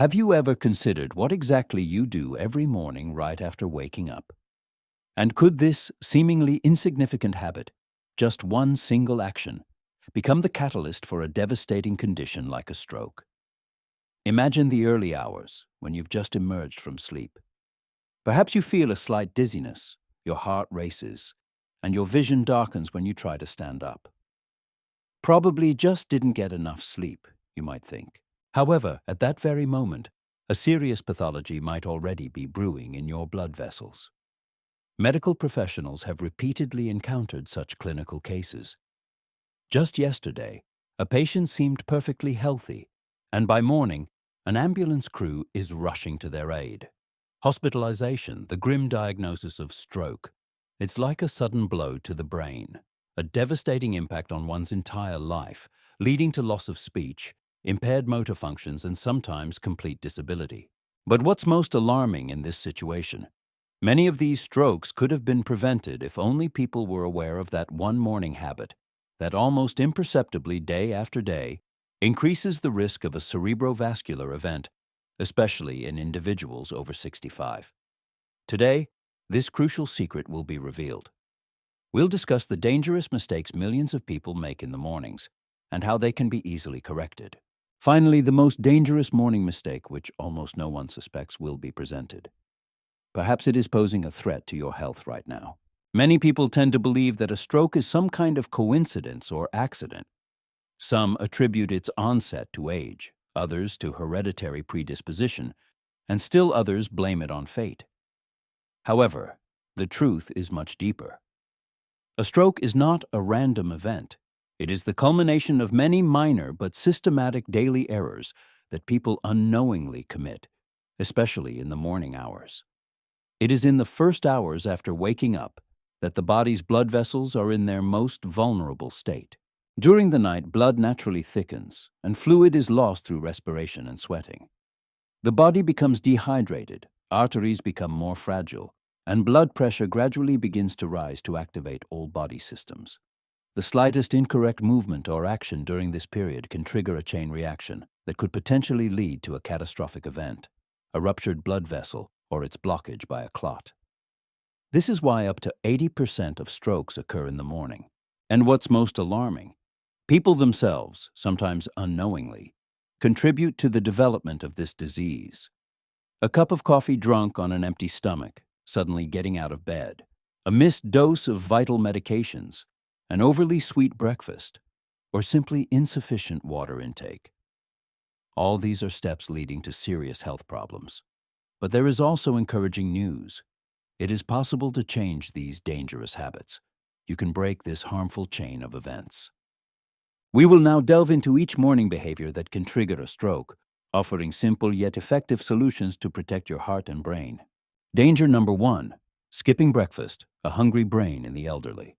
Have you ever considered what exactly you do every morning right after waking up? And could this seemingly insignificant habit, just one single action, become the catalyst for a devastating condition like a stroke? Imagine the early hours when you've just emerged from sleep. Perhaps you feel a slight dizziness, your heart races, and your vision darkens when you try to stand up. Probably just didn't get enough sleep, you might think. However, at that very moment, a serious pathology might already be brewing in your blood vessels. Medical professionals have repeatedly encountered such clinical cases. Just yesterday, a patient seemed perfectly healthy, and by morning, an ambulance crew is rushing to their aid. Hospitalization, the grim diagnosis of stroke. It's like a sudden blow to the brain, a devastating impact on one's entire life, leading to loss of speech, impaired motor functions, and sometimes complete disability. But what's most alarming in this situation? Many of these strokes could have been prevented if only people were aware of that one morning habit that almost imperceptibly day after day increases the risk of a cerebrovascular event, especially in individuals over 65. Today, this crucial secret will be revealed. We'll discuss the dangerous mistakes millions of people make in the mornings and how they can be easily corrected. Finally, the most dangerous morning mistake, which almost no one suspects, will be presented. Perhaps it is posing a threat to your health right now. Many people tend to believe that a stroke is some kind of coincidence or accident. Some attribute its onset to age, others to hereditary predisposition, and still others blame it on fate. However, the truth is much deeper. A stroke is not a random event. It is the culmination of many minor but systematic daily errors that people unknowingly commit, especially in the morning hours. It is in the first hours after waking up that the body's blood vessels are in their most vulnerable state. During the night, blood naturally thickens, and fluid is lost through respiration and sweating. The body becomes dehydrated, arteries become more fragile, and blood pressure gradually begins to rise to activate all body systems. The slightest incorrect movement or action during this period can trigger a chain reaction that could potentially lead to a catastrophic event, a ruptured blood vessel, or its blockage by a clot. This is why up to 80% of strokes occur in the morning. And what's most alarming, people themselves, sometimes unknowingly, contribute to the development of this disease. A cup of coffee drunk on an empty stomach, suddenly getting out of bed, a missed dose of vital medications, an overly sweet breakfast, or simply insufficient water intake. All these are steps leading to serious health problems. But there is also encouraging news. It is possible to change these dangerous habits. You can break this harmful chain of events. We will now delve into each morning behavior that can trigger a stroke, offering simple yet effective solutions to protect your heart and brain. Danger number 1: skipping breakfast, a hungry brain in the elderly.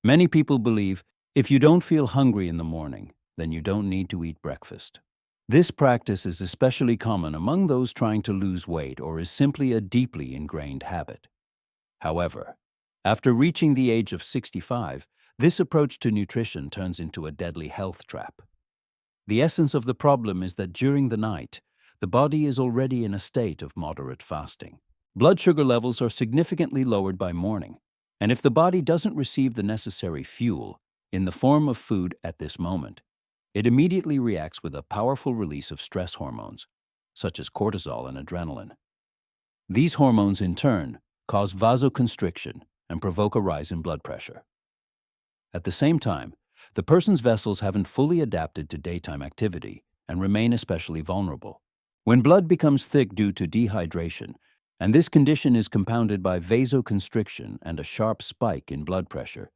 Many people believe if you don't feel hungry in the morning, then you don't need to eat breakfast. This practice is especially common among those trying to lose weight or is simply a deeply ingrained habit. However, after reaching the age of 65, this approach to nutrition turns into a deadly health trap. The essence of the problem is that during the night, the body is already in a state of moderate fasting. Blood sugar levels are significantly lowered by morning, and if the body doesn't receive the necessary fuel in the form of food at this moment, it immediately reacts with a powerful release of stress hormones, such as cortisol and adrenaline. These hormones, in turn, cause vasoconstriction and provoke a rise in blood pressure. At the same time, the person's vessels haven't fully adapted to daytime activity and remain especially vulnerable. When blood becomes thick due to dehydration, and this condition is compounded by vasoconstriction and a sharp spike in blood pressure,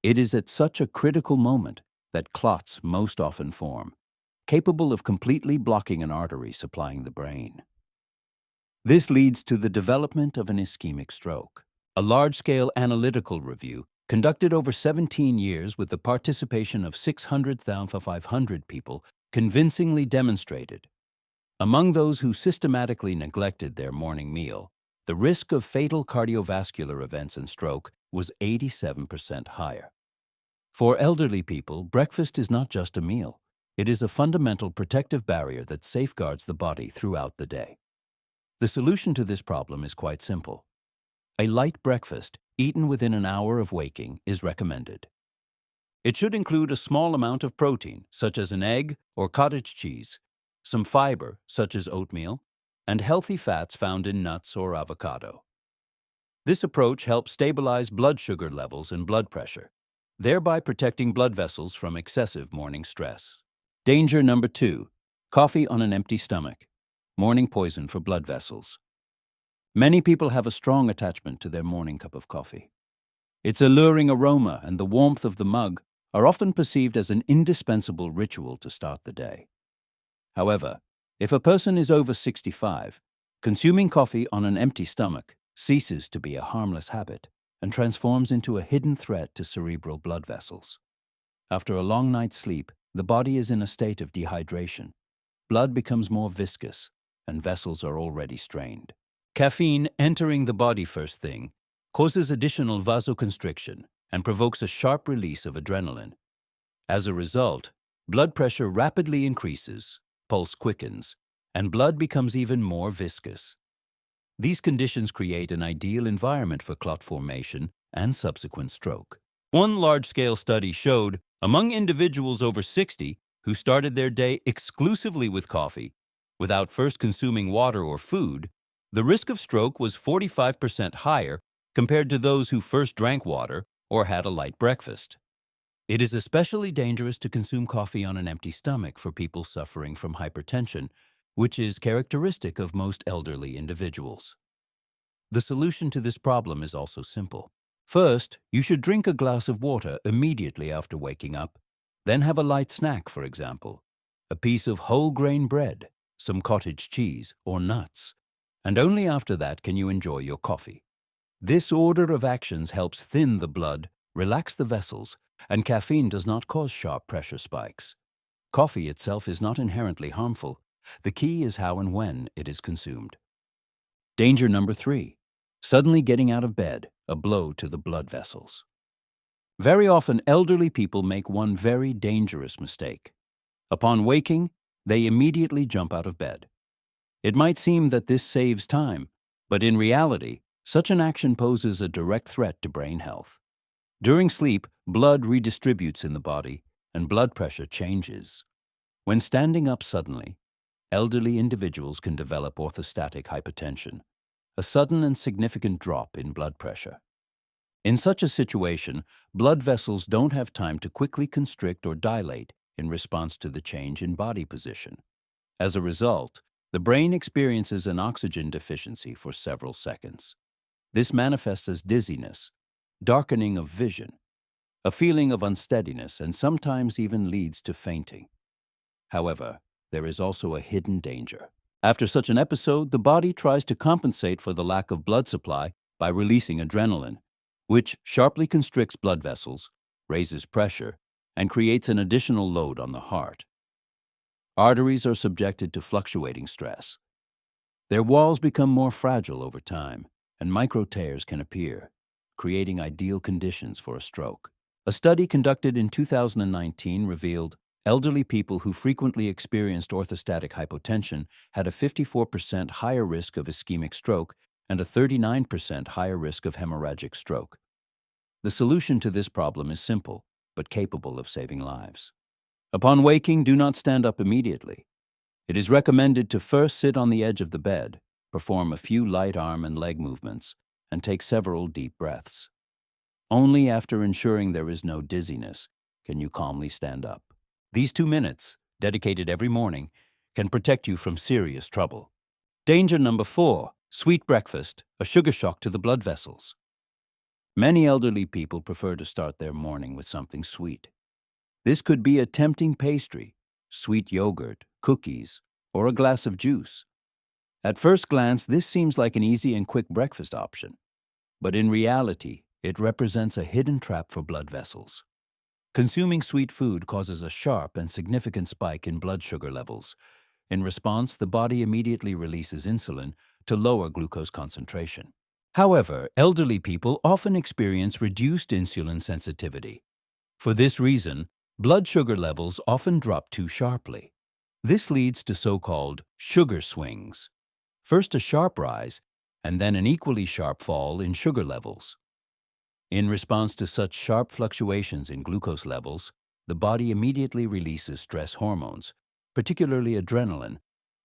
it is at such a critical moment that clots most often form, capable of completely blocking an artery supplying the brain. This leads to the development of an ischemic stroke. A large-scale analytical review conducted over 17 years with the participation of 600,500 people convincingly demonstrated, among those who systematically neglected their morning meal, the risk of fatal cardiovascular events and stroke was 87% higher. For elderly people, breakfast is not just a meal. It is a fundamental protective barrier that safeguards the body throughout the day. The solution to this problem is quite simple. A light breakfast, eaten within an hour of waking, is recommended. It should include a small amount of protein, such as an egg or cottage cheese, some fiber, such as oatmeal, and healthy fats found in nuts or avocado. This approach helps stabilize blood sugar levels and blood pressure, thereby protecting blood vessels from excessive morning stress. Danger number 2. Coffee on an empty stomach. Morning poison for blood vessels. Many people have a strong attachment to their morning cup of coffee. Its alluring aroma and the warmth of the mug are often perceived as an indispensable ritual to start the day. However, if a person is over 65, consuming coffee on an empty stomach ceases to be a harmless habit and transforms into a hidden threat to cerebral blood vessels. After a long night's sleep, the body is in a state of dehydration. Blood becomes more viscous, and vessels are already strained. Caffeine entering the body first thing causes additional vasoconstriction and provokes a sharp release of adrenaline. As a result, blood pressure rapidly increases, pulse quickens, and blood becomes even more viscous. These conditions create an ideal environment for clot formation and subsequent stroke. One large-scale study showed, among individuals over 60 who started their day exclusively with coffee, without first consuming water or food, the risk of stroke was 45% higher compared to those who first drank water or had a light breakfast. It is especially dangerous to consume coffee on an empty stomach for people suffering from hypertension, which is characteristic of most elderly individuals. The solution to this problem is also simple. First, you should drink a glass of water immediately after waking up, then have a light snack, for example, a piece of whole grain bread, some cottage cheese, or nuts, and only after that can you enjoy your coffee. This order of actions helps thin the blood, relax the vessels, and caffeine does not cause sharp pressure spikes. Coffee itself is not inherently harmful. The key is how and when it is consumed. Danger number 3. Suddenly getting out of bed, a blow to the blood vessels. Very often, elderly people make one very dangerous mistake. Upon waking, they immediately jump out of bed. It might seem that this saves time, but in reality, such an action poses a direct threat to brain health. During sleep, blood redistributes in the body, and blood pressure changes. When standing up suddenly, elderly individuals can develop orthostatic hypotension, a sudden and significant drop in blood pressure. In such a situation, blood vessels don't have time to quickly constrict or dilate in response to the change in body position. As a result, the brain experiences an oxygen deficiency for several seconds. This manifests as dizziness, darkening of vision, a feeling of unsteadiness, and sometimes even leads to fainting. However, there is also a hidden danger. After such an episode, the body tries to compensate for the lack of blood supply by releasing adrenaline, which sharply constricts blood vessels, raises pressure, and creates an additional load on the heart. Arteries are subjected to fluctuating stress. Their walls become more fragile over time, and micro tears can appear, creating ideal conditions for a stroke. A study conducted in 2019 revealed elderly people who frequently experienced orthostatic hypotension had a 54% higher risk of ischemic stroke and a 39% higher risk of hemorrhagic stroke. The solution to this problem is simple, but capable of saving lives. Upon waking, do not stand up immediately. It is recommended to first sit on the edge of the bed, perform a few light arm and leg movements, and take several deep breaths. Only after ensuring there is no dizziness can you calmly stand up. These 2 minutes, dedicated every morning, can protect you from serious trouble. Danger number 4. Sweet breakfast, a sugar shock to the blood vessels. Many elderly people prefer to start their morning with something sweet. This could be a tempting pastry, sweet yogurt, cookies, or a glass of juice. At first glance, this seems like an easy and quick breakfast option. But in reality, it represents a hidden trap for blood vessels. Consuming sweet food causes a sharp and significant spike in blood sugar levels. In response, the body immediately releases insulin to lower glucose concentration. However, elderly people often experience reduced insulin sensitivity. For this reason, blood sugar levels often drop too sharply. This leads to so-called sugar swings. First a sharp rise, and then an equally sharp fall in sugar levels. In response to such sharp fluctuations in glucose levels, the body immediately releases stress hormones, particularly adrenaline,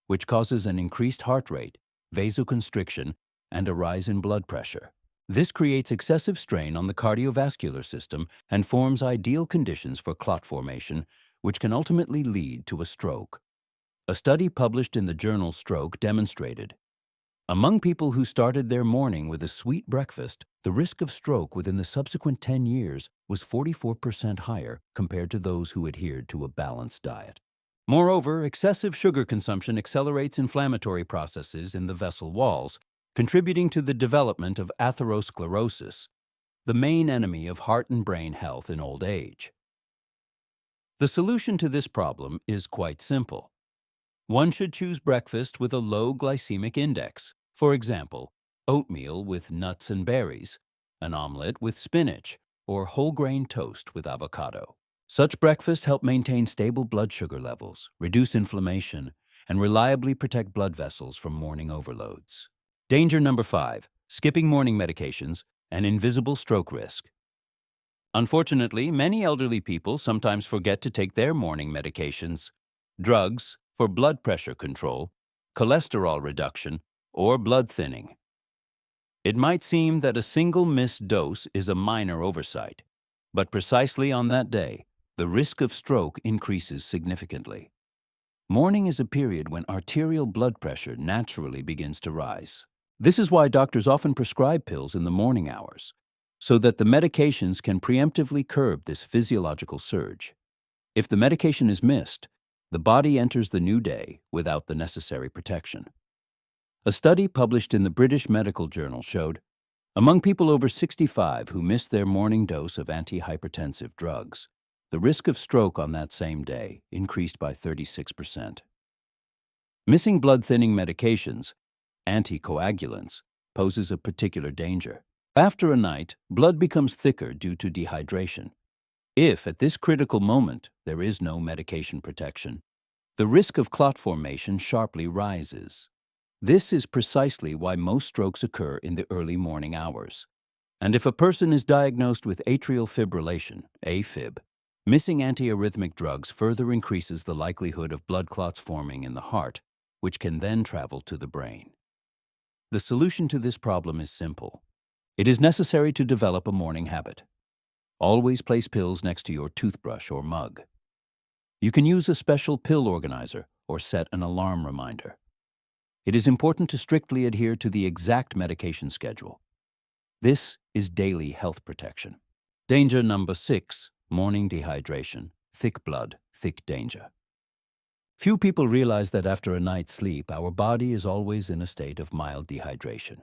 which causes an increased heart rate, vasoconstriction, and a rise in blood pressure. This creates excessive strain on the cardiovascular system and forms ideal conditions for clot formation, which can ultimately lead to a stroke. A study published in the journal Stroke demonstrated, among people who started their morning with a sweet breakfast, the risk of stroke within the subsequent 10 years was 44% higher compared to those who adhered to a balanced diet. Moreover, excessive sugar consumption accelerates inflammatory processes in the vessel walls, contributing to the development of atherosclerosis, the main enemy of heart and brain health in old age. The solution to this problem is quite simple. One should choose breakfast with a low glycemic index, for example, oatmeal with nuts and berries, an omelette with spinach, or whole grain toast with avocado. Such breakfasts help maintain stable blood sugar levels, reduce inflammation, and reliably protect blood vessels from morning overloads. Danger number 5, skipping morning medications, an invisible stroke risk. Unfortunately, many elderly people sometimes forget to take their morning medications. Drugs for blood pressure control, cholesterol reduction, or blood thinning. It might seem that a single missed dose is a minor oversight, but precisely on that day, the risk of stroke increases significantly. Morning is a period when arterial blood pressure naturally begins to rise. This is why doctors often prescribe pills in the morning hours, so that the medications can preemptively curb this physiological surge. If the medication is missed, the body enters the new day without the necessary protection. A study published in the British Medical Journal showed, among people over 65 who missed their morning dose of antihypertensive drugs, the risk of stroke on that same day increased by 36%. Missing blood-thinning medications, anticoagulants, poses a particular danger. After a night, blood becomes thicker due to dehydration. If, at this critical moment, there is no medication protection, the risk of clot formation sharply rises. This is precisely why most strokes occur in the early morning hours. And if a person is diagnosed with atrial fibrillation, AFib, missing antiarrhythmic drugs further increases the likelihood of blood clots forming in the heart, which can then travel to the brain. The solution to this problem is simple. It is necessary to develop a morning habit. Always place pills next to your toothbrush or mug. You can use a special pill organizer or set an alarm reminder. It is important to strictly adhere to the exact medication schedule. This is daily health protection. Danger number 6, morning dehydration, thick blood, thick danger. Few people realize that after a night's sleep, our body is always in a state of mild dehydration.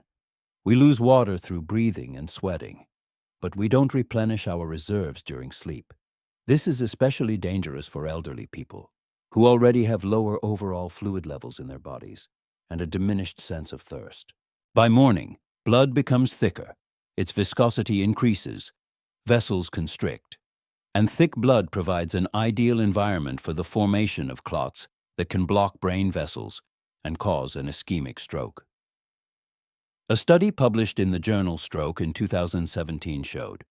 We lose water through breathing and sweating, but we don't replenish our reserves during sleep. This is especially dangerous for elderly people, who already have lower overall fluid levels in their bodies and a diminished sense of thirst. By morning, blood becomes thicker, its viscosity increases, vessels constrict, and thick blood provides an ideal environment for the formation of clots that can block brain vessels and cause an ischemic stroke. A study published in the journal Stroke in 2017 showed,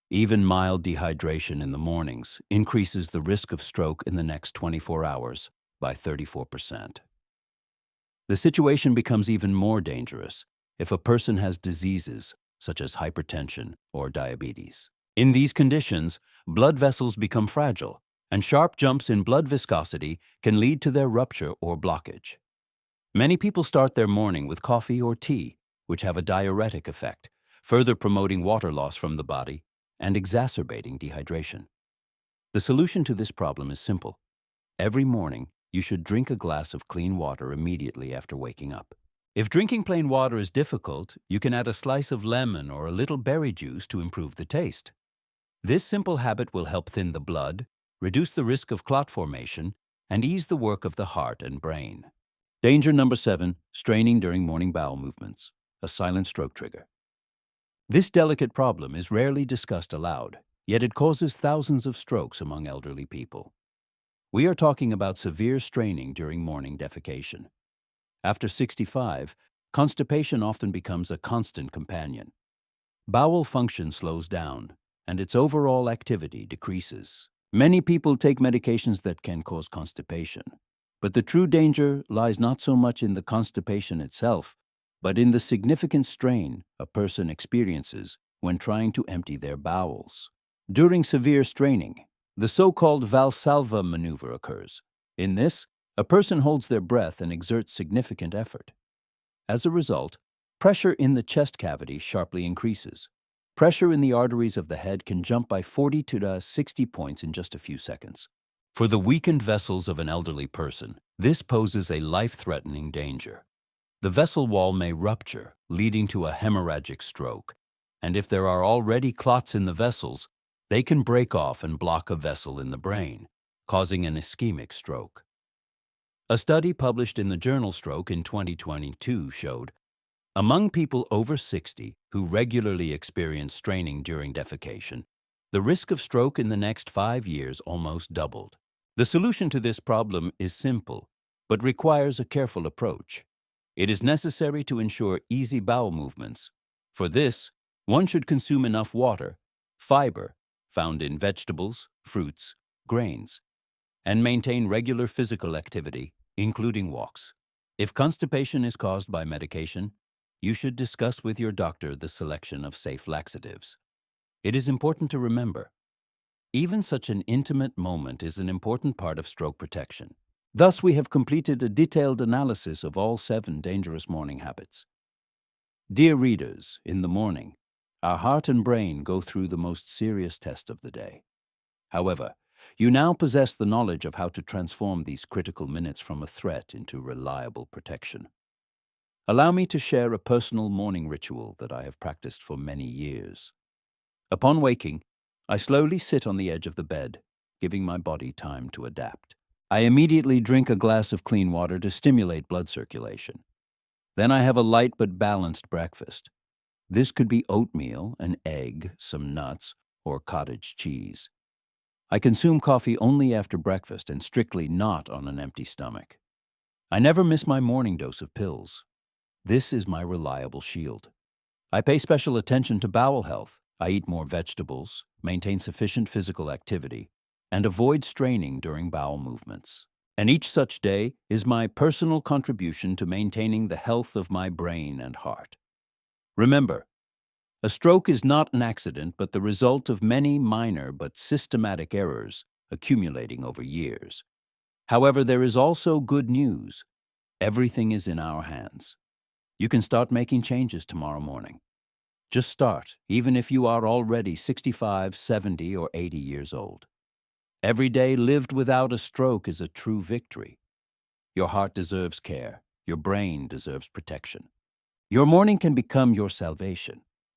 even mild dehydration in the mornings increases the risk of stroke in the next 24 hours by 34%. The situation becomes even more dangerous if a person has diseases such as hypertension or diabetes. In these conditions, blood vessels become fragile, and sharp jumps in blood viscosity can lead to their rupture or blockage. Many people start their morning with coffee or tea, which have a diuretic effect, further promoting water loss from the body and exacerbating dehydration. The solution to this problem is simple. Every morning, you should drink a glass of clean water immediately after waking up. If drinking plain water is difficult, you can add a slice of lemon or a little berry juice to improve the taste. This simple habit will help thin the blood, reduce the risk of clot formation, and ease the work of the heart and brain. Danger number 7, straining during morning bowel movements, a silent stroke trigger. This delicate problem is rarely discussed aloud. yet it causes thousands of strokes among elderly people. We are talking about severe straining during morning defecation. After 65, constipation often becomes a constant companion. Bowel function slows down, and its overall activity decreases. Many people take medications that can cause constipation, but the true danger lies not so much in the constipation itself, but in the significant strain a person experiences when trying to empty their bowels. During severe straining, the so-called Valsalva maneuver occurs. In this, a person holds their breath and exerts significant effort. As a result, pressure in the chest cavity sharply increases. Pressure in the arteries of the head can jump by 40 to 60 points in just a few seconds. For the weakened vessels of an elderly person, this poses a life-threatening danger. The vessel wall may rupture, leading to a hemorrhagic stroke, and if there are already clots in the vessels, they can break off and block a vessel in the brain, causing an ischemic stroke. A study published in the journal Stroke in 2022 showed, among people over 60 who regularly experience straining during defecation, the risk of stroke in the next 5 years almost doubled. The solution to this problem is simple, but requires a careful approach. It is necessary to ensure easy bowel movements. For this, one should consume enough water, fiber, found in vegetables, fruits, grains, and maintain regular physical activity, including walks. If constipation is caused by medication, you should discuss with your doctor the selection of safe laxatives. It is important to remember, even such an intimate moment is an important part of stroke protection. Thus, we have completed a detailed analysis of all 7 dangerous morning habits. Dear readers, in the morning, our heart and brain go through the most serious test of the day. However, you now possess the knowledge of how to transform these critical minutes from a threat into reliable protection. Allow me to share a personal morning ritual that I have practiced for many years. Upon waking, I slowly sit on the edge of the bed, giving my body time to adapt. I immediately drink a glass of clean water to stimulate blood circulation. Then I have a light but balanced breakfast. This could be oatmeal, an egg, some nuts, or cottage cheese. I consume coffee only after breakfast and strictly not on an empty stomach. I never miss my morning dose of pills. This is my reliable shield. I pay special attention to bowel health. I eat more vegetables, maintain sufficient physical activity, and avoid straining during bowel movements. And each such day is my personal contribution to maintaining the health of my brain and heart. Remember, a stroke is not an accident but the result of many minor but systematic errors accumulating over years. However, there is also good news. Everything is in our hands. You can start making changes tomorrow morning. Just start, even if you are already 65, 70, or 80 years old. Every day lived without a stroke is a true victory. Your heart deserves care. Your brain deserves protection. Your morning can become your salvation.